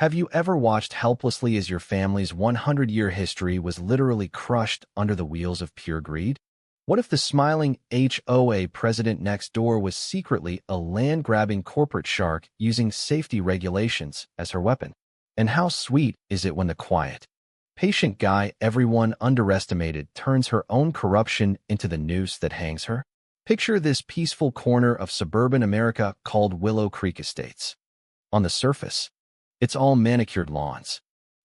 Have you ever watched helplessly as your family's 100-year history was literally crushed under the wheels of pure greed? What if the smiling HOA president next door was secretly a land-grabbing corporate shark using safety regulations as her weapon? And how sweet is it when the quiet, patient guy everyone underestimated turns her own corruption into the noose that hangs her? Picture this peaceful corner of suburban America called Willow Creek Estates. On the surface, it's all manicured lawns,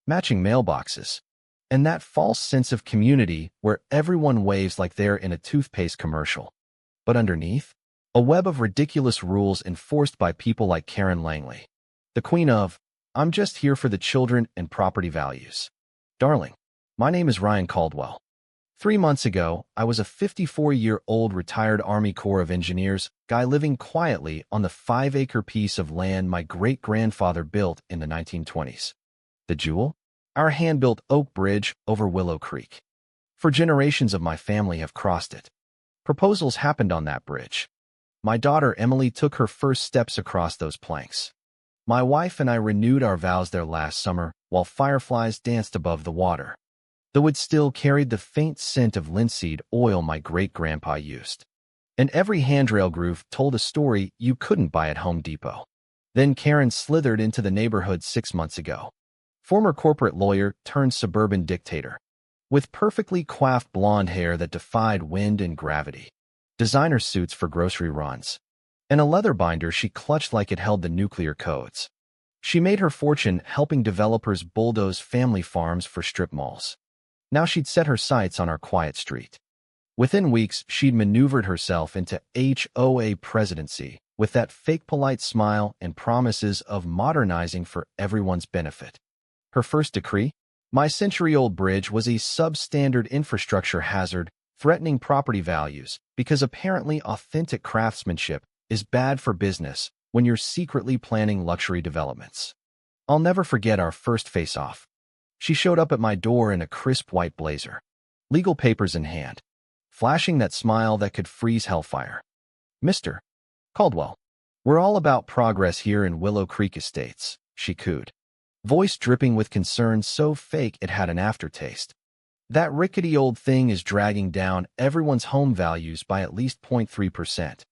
matching mailboxes, and that false sense of community where everyone waves like they're in a toothpaste commercial. But underneath, a web of ridiculous rules enforced by people like Karen Langley, the queen of, "I'm just here for the children and property values." Darling, my name is Ryan Caldwell. 3 months ago, I was a 54-year-old retired Army Corps of Engineers guy living quietly on the 5-acre piece of land my great-grandfather built in the 1920s. The jewel? Our hand-built oak bridge over Willow Creek. For generations of my family have crossed it. Proposals happened on that bridge. My daughter Emily took her first steps across those planks. My wife and I renewed our vows there last summer while fireflies danced above the water, though it still carried the faint scent of linseed oil my great-grandpa used. And every handrail groove told a story you couldn't buy at Home Depot. Then Karen slithered into the neighborhood 6 months ago. Former corporate lawyer turned suburban dictator, with perfectly coiffed blonde hair that defied wind and gravity, designer suits for grocery runs, and a leather binder she clutched like it held the nuclear codes. She made her fortune helping developers bulldoze family farms for strip malls. Now she'd set her sights on our quiet street. Within weeks, she'd maneuvered herself into HOA presidency with that fake polite smile and promises of modernizing for everyone's benefit. Her first decree? My century-old bridge was a substandard infrastructure hazard threatening property values because apparently authentic craftsmanship is bad for business when you're secretly planning luxury developments. I'll never forget our first face-off. She showed up at my door in a crisp white blazer, legal papers in hand, flashing that smile that could freeze hellfire. "Mr. Caldwell, we're all about progress here in Willow Creek Estates," she cooed, voice dripping with concern so fake it had an aftertaste. "That rickety old thing is dragging down everyone's home values by at least 0.3%.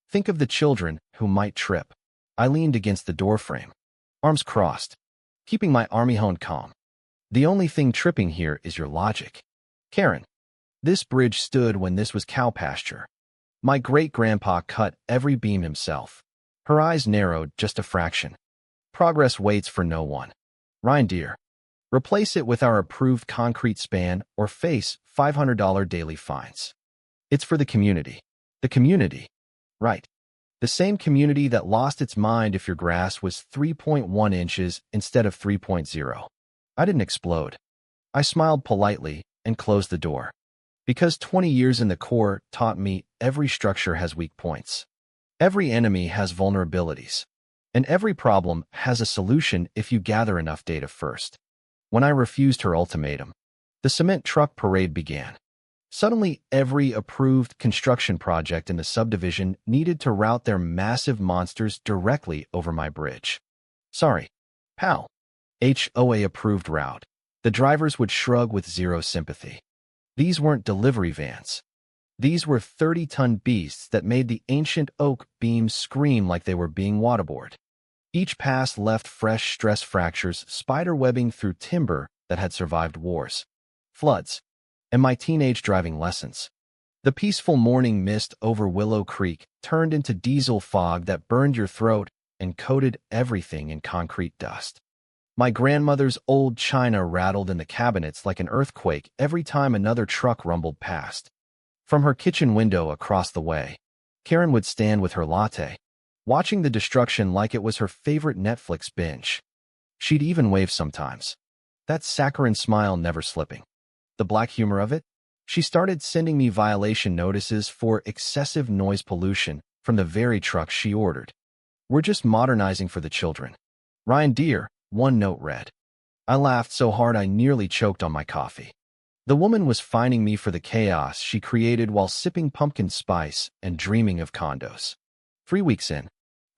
Think of the children who might trip." I leaned against the doorframe, arms crossed, keeping my army hone calm. "The only thing tripping here is your logic. Karen, this bridge stood when this was cow pasture. My great-grandpa cut every beam himself." Her eyes narrowed just a fraction. "Progress waits for no one. Ryan dear, replace it with our approved concrete span or face $500 daily fines. It's for the community." The community. Right. The same community that lost its mind if your grass was 3.1 inches instead of 3.0. I didn't explode. I smiled politely and closed the door. Because 20 years in the Corps taught me every structure has weak points. Every enemy has vulnerabilities. And every problem has a solution if you gather enough data first. When I refused her ultimatum, the cement truck parade began. Suddenly, every approved construction project in the subdivision needed to route their massive monsters directly over my bridge. "Sorry, pal." HOA-approved route. The drivers would shrug with zero sympathy. These weren't delivery vans. These were 30-ton beasts that made the ancient oak beams scream like they were being waterboarded. Each pass left fresh stress fractures spider-webbing through timber that had survived wars, floods, and my teenage driving lessons. The peaceful morning mist over Willow Creek turned into diesel fog that burned your throat and coated everything in concrete dust. My grandmother's old china rattled in the cabinets like an earthquake every time another truck rumbled past. From her kitchen window across the way, Karen would stand with her latte, watching the destruction like it was her favorite Netflix binge. She'd even wave sometimes, that saccharine smile never slipping. The black humor of it? She started sending me violation notices for excessive noise pollution from the very trucks she ordered. "We're just modernizing for the children. Ryan dear," one note read. I laughed so hard I nearly choked on my coffee. The woman was fining me for the chaos she created while sipping pumpkin spice and dreaming of condos. 3 weeks in,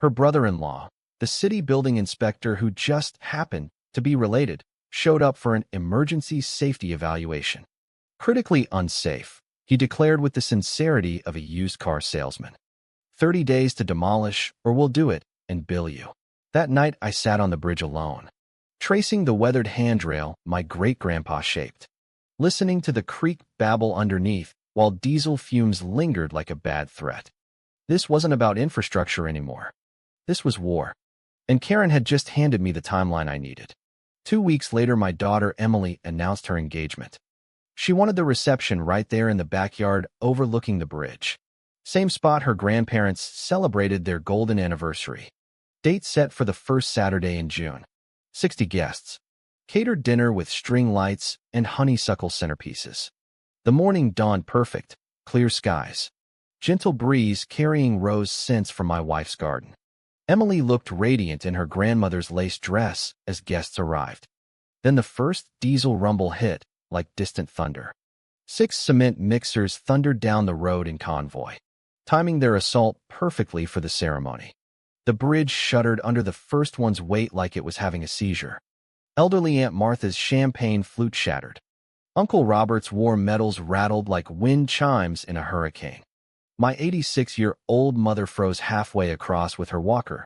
her brother-in-law, The city building inspector, who just happened to be related, showed up for an emergency safety evaluation. Critically unsafe, he declared with the sincerity of a used car salesman. 30 days to demolish, or we'll do it and bill you. That night, I sat on the bridge alone, tracing the weathered handrail my great-grandpa shaped, listening to the creek babble underneath while diesel fumes lingered like a bad threat. This wasn't about infrastructure anymore. This was war. And Karen had just handed me the timeline I needed. 2 weeks later, my daughter Emily announced her engagement. She wanted the reception right there in the backyard overlooking the bridge. Same spot her grandparents celebrated their golden anniversary. Date set for the first Saturday in June. 60 guests. Catered dinner with string lights and honeysuckle centerpieces. The morning dawned perfect, clear skies. Gentle breeze carrying rose scents from my wife's garden. Emily looked radiant in her grandmother's lace dress as guests arrived. Then the first diesel rumble hit, like distant thunder. 6 cement mixers thundered down the road in convoy, timing their assault perfectly for the ceremony. The bridge shuddered under the first one's weight like it was having a seizure. Elderly Aunt Martha's champagne flute shattered. Uncle Robert's warm metals rattled like wind chimes in a hurricane. My 86-year-old mother froze halfway across with her walker,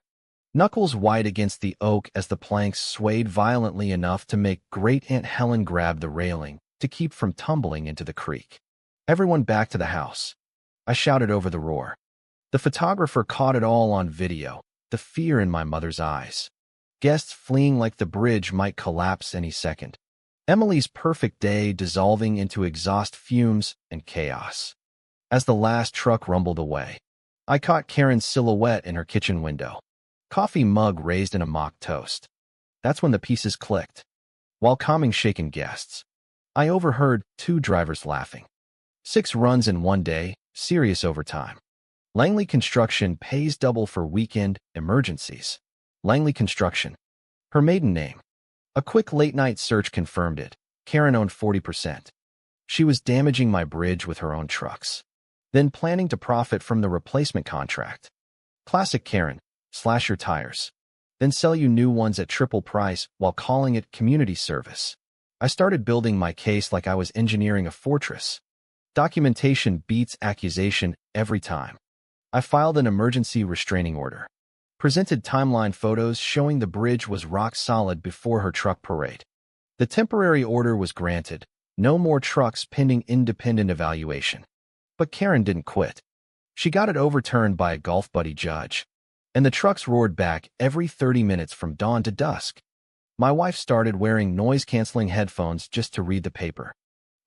knuckles white against the oak as the planks swayed violently enough to make Great Aunt Helen grab the railing to keep from tumbling into the creek. Everyone back to the house. I shouted over the roar. The photographer caught it all on video, the fear in my mother's eyes. Guests fleeing like the bridge might collapse any second. Emily's perfect day dissolving into exhaust fumes and chaos. As the last truck rumbled away, I caught Karen's silhouette in her kitchen window, coffee mug raised in a mock toast. That's when the pieces clicked. While calming shaken guests, I overheard 2 drivers laughing. 6 runs in one day, serious overtime. Langley Construction pays double for weekend emergencies. Langley Construction. Her maiden name. A quick late-night search confirmed it. Karen owned 40%. She was damaging my bridge with her own trucks, then planning to profit from the replacement contract. Classic Karen. Slash your tires, then sell you new ones at triple price while calling it community service. I started building my case like I was engineering a fortress. Documentation beats accusation every time. I filed an emergency restraining order. Presented timeline photos showing the bridge was rock solid before her truck parade. The temporary order was granted. No more trucks pending independent evaluation. But Karen didn't quit. She got it overturned by a golf buddy judge. And the trucks roared back every 30 minutes from dawn to dusk. My wife started wearing noise-canceling headphones just to read the paper.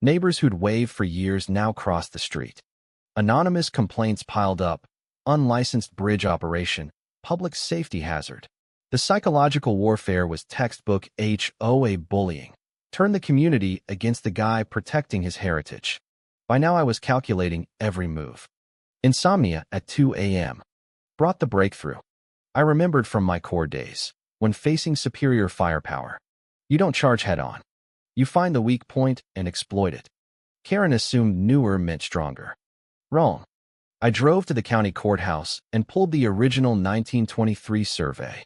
Neighbors who'd waved for years now crossed the street. Anonymous complaints piled up. Unlicensed bridge operation, public safety hazard. The psychological warfare was textbook HOA bullying. Turn the community against the guy protecting his heritage. By now I was calculating every move. Insomnia at 2 a.m. brought the breakthrough. I remembered from my core days, when facing superior firepower. You don't charge head-on. You find the weak point and exploit it. Karen assumed newer meant stronger. Wrong. I drove to the county courthouse and pulled the original 1923 survey.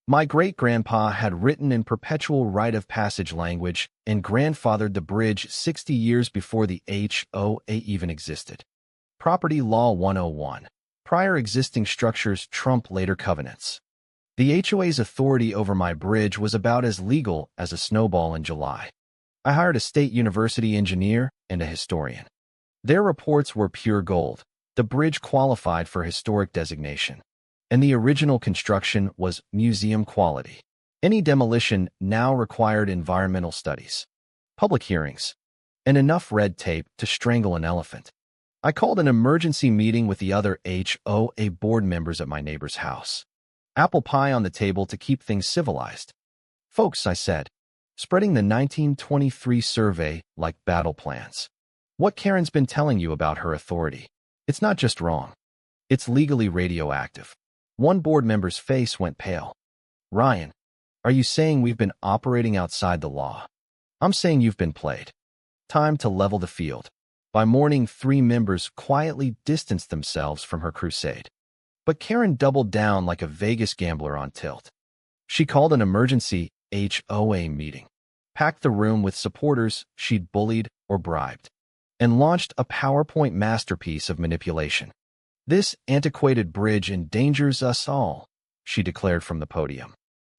My great-grandpa had written in perpetual rite of passage language and grandfathered the bridge 60 years before the HOA even existed. Property Law 101. Prior existing structures trump later covenants. The HOA's authority over my bridge was about as legal as a snowball in July. I hired a state university engineer and a historian. Their reports were pure gold. The bridge qualified for historic designation, and the original construction was museum quality. Any demolition now required environmental studies, public hearings, and enough red tape to strangle an elephant. I called an emergency meeting with the other HOA board members at my neighbor's house. Apple pie on the table to keep things civilized. Folks, I said, spreading the 1923 survey like battle plans. What Karen's been telling you about her authority? It's not just wrong. It's legally radioactive. One board member's face went pale. Ryan, are you saying we've been operating outside the law? I'm saying you've been played. Time to level the field. By morning, 3 members quietly distanced themselves from her crusade. But Karen doubled down like a Vegas gambler on tilt. She called an emergency HOA meeting, packed the room with supporters she'd bullied or bribed, and launched a PowerPoint masterpiece of manipulation. "This antiquated bridge endangers us all," she declared from the podium,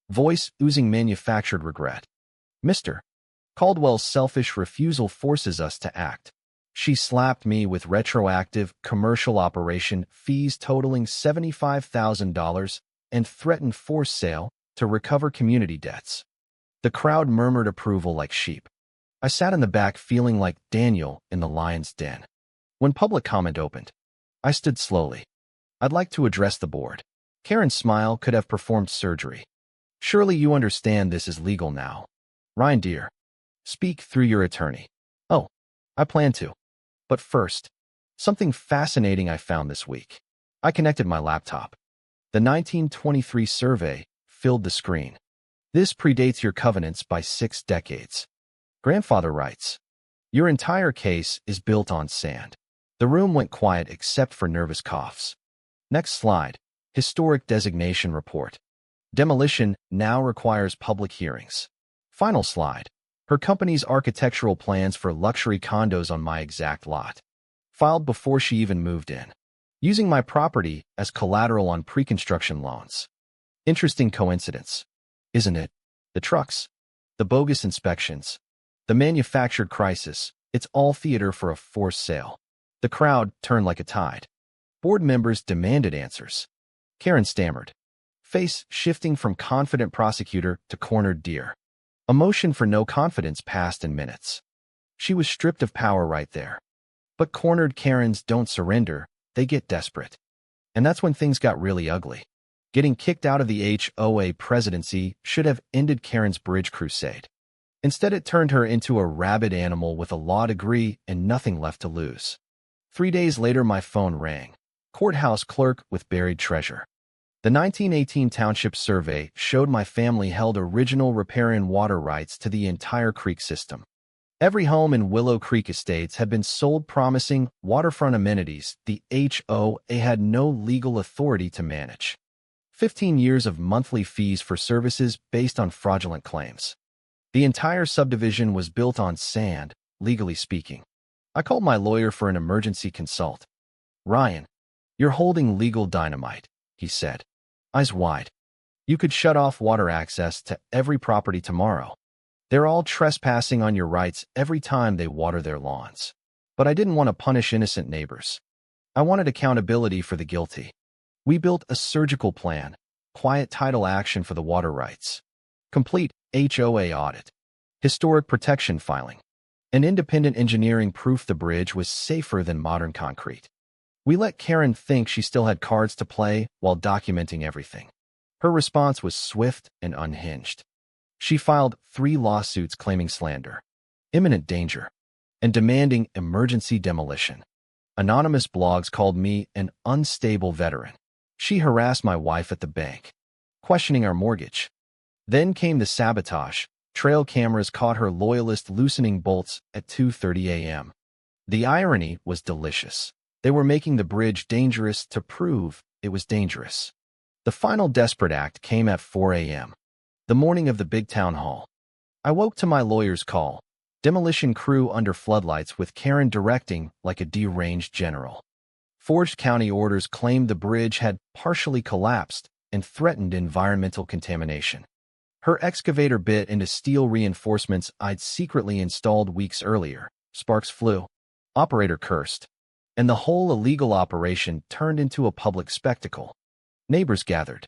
voice oozing manufactured regret. "Mr. Caldwell's selfish refusal forces us to act." She slapped me with retroactive commercial operation fees totaling $75,000 and threatened forced sale to recover community debts. The crowd murmured approval like sheep. I sat in the back feeling like Daniel in the lion's den. When public comment opened, I stood slowly. "I'd like to address the board." Karen's smile could have performed surgery. "Surely you understand this is legal now. Ryan dear, speak through your attorney." "Oh, I plan to. But first, something fascinating I found this week." I connected my laptop. The 1923 survey filled the screen. "This predates your covenants by 6 decades." Grandfather writes, "Your entire case is built on sand." The room went quiet except for nervous coughs. Next slide. Historic designation report. Demolition now requires public hearings. Final slide. Her company's architectural plans for luxury condos on my exact lot. Filed before she even moved in. Using my property as collateral on pre-construction loans. Interesting coincidence, isn't it? The trucks, the bogus inspections, the manufactured crisis, it's all theater for a forced sale. The crowd turned like a tide. Board members demanded answers. Karen stammered, face shifting from confident prosecutor to cornered deer. A motion for no confidence passed in minutes. She was stripped of power right there. But cornered Karens don't surrender, they get desperate. And that's when things got really ugly. Getting kicked out of the HOA presidency should have ended Karen's bridge crusade. Instead, it turned her into a rabid animal with a law degree and nothing left to lose. 3 days later, my phone rang. Courthouse clerk with buried treasure. The 1918 Township Survey showed my family held original riparian water rights to the entire creek system. Every home in Willow Creek Estates had been sold promising waterfront amenities the HOA had no legal authority to manage. 15 years of monthly fees for services based on fraudulent claims. The entire subdivision was built on sand, legally speaking. I called my lawyer for an emergency consult. "Ryan, you're holding legal dynamite," he said, eyes wide. "You could shut off water access to every property tomorrow. They're all trespassing on your rights every time they water their lawns." But I didn't want to punish innocent neighbors. I wanted accountability for the guilty. We built a surgical plan, quiet title action for the water rights, complete HOA audit, historic protection filing, and independent engineering proof the bridge was safer than modern concrete. We let Karen think she still had cards to play while documenting everything. Her response was swift and unhinged. She filed 3 lawsuits claiming slander, imminent danger, and demanding emergency demolition. Anonymous blogs called me an unstable veteran. She harassed my wife at the bank, questioning our mortgage. Then came the sabotage. Trail cameras caught her loyalist loosening bolts at 2:30 a.m. The irony was delicious. They were making the bridge dangerous to prove it was dangerous. The final desperate act came at 4 a.m., the morning of the big town hall. I woke to my lawyer's call. Demolition crew under floodlights with Karen directing like a deranged general. Forged county orders claimed the bridge had partially collapsed and threatened environmental contamination. Her excavator bit into steel reinforcements I'd secretly installed weeks earlier. Sparks flew. Operator cursed. And the whole illegal operation turned into a public spectacle. Neighbors gathered.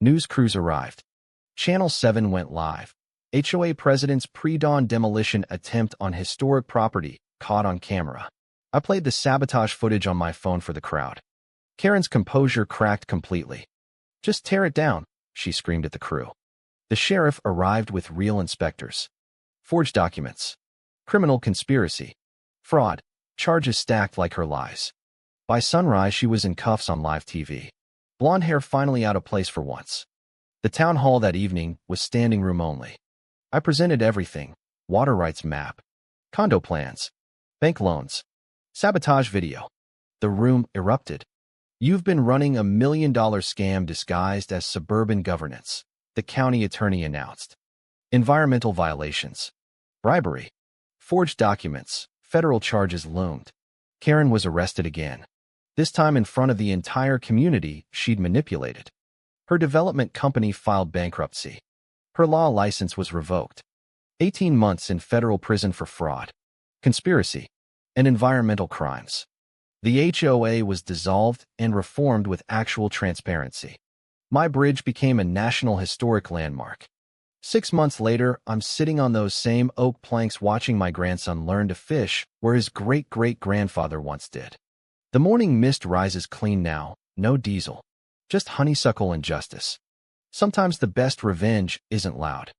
News crews arrived. Channel 7 went live. HOA president's pre-dawn demolition attempt on historic property caught on camera. I played the sabotage footage on my phone for the crowd. Karen's composure cracked completely. "Just tear it down," she screamed at the crew. The sheriff arrived with real inspectors. Forged documents. Criminal conspiracy. Fraud. Charges stacked like her lies. By sunrise, she was in cuffs on live TV. Blonde hair finally out of place for once. The town hall that evening was standing room only. I presented everything: water rights map, condo plans, bank loans, sabotage video. The room erupted. You've been running a $1 million scam disguised as suburban governance, the county attorney announced. Environmental violations, bribery, forged documents, federal charges loomed. Karen was arrested again. This time in front of the entire community she'd manipulated. Her development company filed bankruptcy. Her law license was revoked. 18 months in federal prison for fraud, conspiracy, and environmental crimes. The HOA was dissolved and reformed with actual transparency. My bridge became a National Historic Landmark. 6 months later, I'm sitting on those same oak planks watching my grandson learn to fish where his great-great-grandfather once did. The morning mist rises clean now, no diesel. Just honeysuckle and justice. Sometimes the best revenge isn't loud.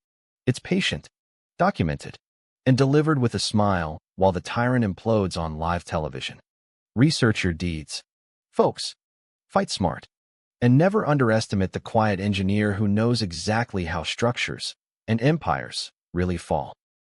It's patient, documented, and delivered with a smile while the tyrant implodes on live television. Research your deeds. Folks, fight smart. And never underestimate the quiet engineer who knows exactly how structures and empires really fall.